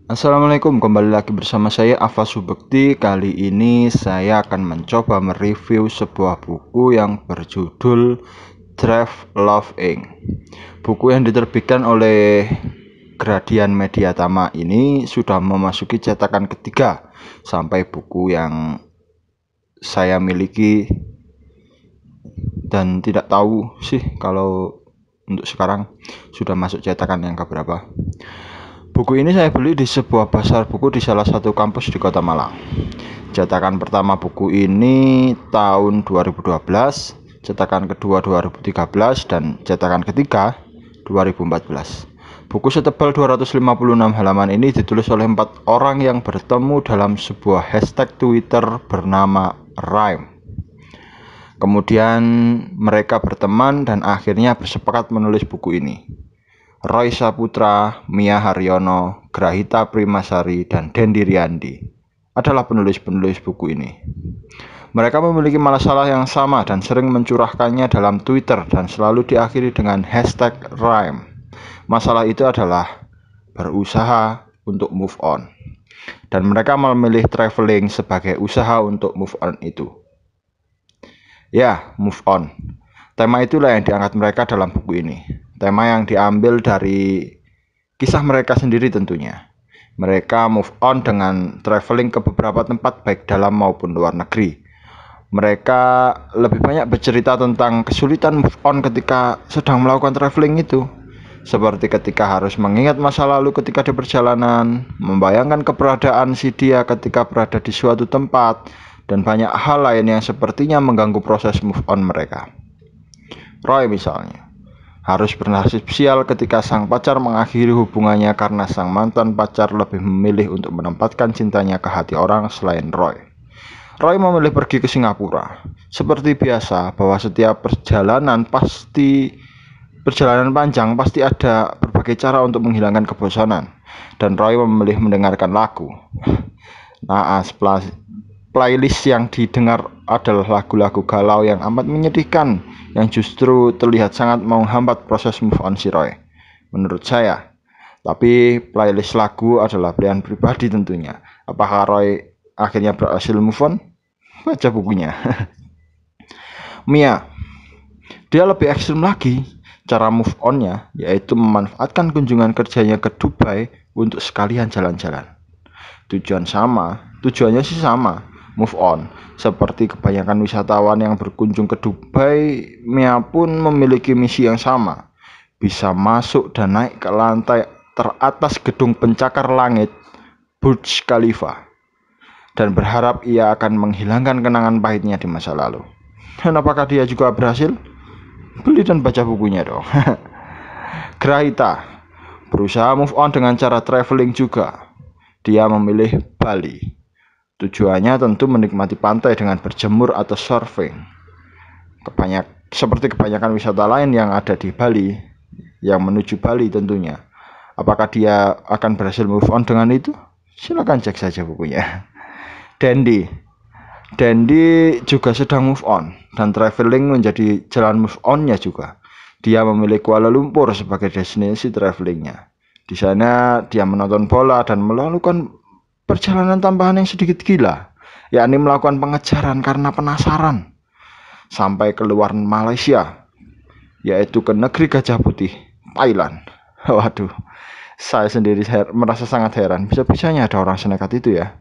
Assalamualaikum, kembali lagi bersama saya Afa Subekti. Kali ini saya akan mencoba mereview sebuah buku yang berjudul Draft Love Inc. Buku yang diterbitkan oleh Gradian Media Tama ini sudah memasuki cetakan ketiga. Sampai buku yang saya miliki dan tidak tahu sih kalau untuk sekarang sudah masuk cetakan yang keberapa. Buku ini saya beli di sebuah pasar buku di salah satu kampus di Kota Malang. Cetakan pertama buku ini tahun 2012, cetakan kedua 2013, dan cetakan ketiga 2014. Buku setebal 256 halaman ini ditulis oleh 4 orang yang bertemu dalam sebuah hashtag Twitter bernama Rhyme. Kemudian mereka berteman dan akhirnya bersepakat menulis buku ini. Roy Saputra, Mia Haryono, Grahita Primasari, dan Dendi Riyandi adalah penulis-penulis buku ini. Mereka memiliki masalah yang sama dan sering mencurahkannya dalam Twitter dan selalu diakhiri dengan hashtag Rhyme. Masalah itu adalah berusaha untuk move on. Dan mereka memilih traveling sebagai usaha untuk move on itu. Ya, move on. Tema itulah yang diangkat mereka dalam buku ini. Tema yang diambil dari kisah mereka sendiri tentunya. Mereka move on dengan traveling ke beberapa tempat baik dalam maupun luar negeri. Mereka lebih banyak bercerita tentang kesulitan move on ketika sedang melakukan traveling itu. Seperti ketika harus mengingat masa lalu ketika di perjalanan, membayangkan keberadaan si dia ketika berada di suatu tempat, dan banyak hal lain yang sepertinya mengganggu proses move on mereka. Roy misalnya harus bernasib sial ketika sang pacar mengakhiri hubungannya karena sang mantan pacar lebih memilih untuk menempatkan cintanya ke hati orang selain Roy. Roy memilih pergi ke Singapura. Seperti biasa bahwa setiap perjalanan panjang pasti ada berbagai cara untuk menghilangkan kebosanan. Dan Roy memilih mendengarkan lagu. Playlist yang didengar adalah lagu-lagu galau yang amat menyedihkan, yang justru terlihat sangat menghambat proses move on si Roy, menurut saya. Tapi playlist lagu adalah pilihan pribadi tentunya. Apakah Roy akhirnya berhasil move on? Baca bukunya. Mia, dia lebih ekstrim lagi. Cara move onnya yaitu memanfaatkan kunjungan kerjanya ke Dubai untuk sekalian jalan-jalan. Tujuannya sih sama, move on. Seperti kebanyakan wisatawan yang berkunjung ke Dubai, Mia pun memiliki misi yang sama. Bisa masuk dan naik ke lantai teratas gedung pencakar langit Burj Khalifa, dan berharap ia akan menghilangkan kenangan pahitnya di masa lalu. Dan apakah dia juga berhasil? Beli dan baca bukunya dong. Grahita berusaha move on dengan cara traveling juga. Dia memilih Bali. Tujuannya tentu menikmati pantai dengan berjemur atau surfing. Seperti kebanyakan wisata lain yang ada di Bali, yang menuju Bali tentunya. Apakah dia akan berhasil move on dengan itu? Silakan cek saja bukunya. Dendi juga sedang move on, dan traveling menjadi jalan move onnya juga. Dia memilih Kuala Lumpur sebagai destinasi travelingnya. Di sana dia menonton bola dan melakukan perjalanan tambahan yang sedikit gila, yakni melakukan pengejaran karena penasaran sampai keluar Malaysia, yaitu ke negeri Gajah Putih, Thailand. Waduh, saya sendiri merasa sangat heran, bisa-bisanya ada orang senekat itu ya.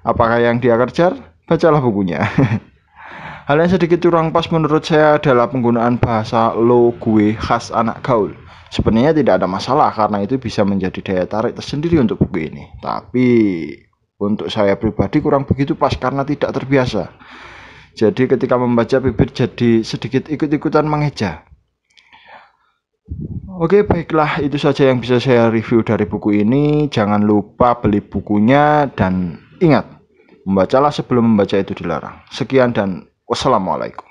Apakah yang dia kejar? Bacalah bukunya. Hal yang sedikit kurang pas menurut saya adalah penggunaan bahasa lo gue khas anak gaul. Sebenarnya tidak ada masalah karena itu bisa menjadi daya tarik tersendiri untuk buku ini. Tapi untuk saya pribadi kurang begitu pas karena tidak terbiasa. Jadi ketika membaca bibir jadi sedikit ikut-ikutan mengeja. Oke, baiklah, itu saja yang bisa saya review dari buku ini. Jangan lupa beli bukunya dan ingat, membacalah sebelum membaca itu dilarang. Sekian dan wassalamualaikum.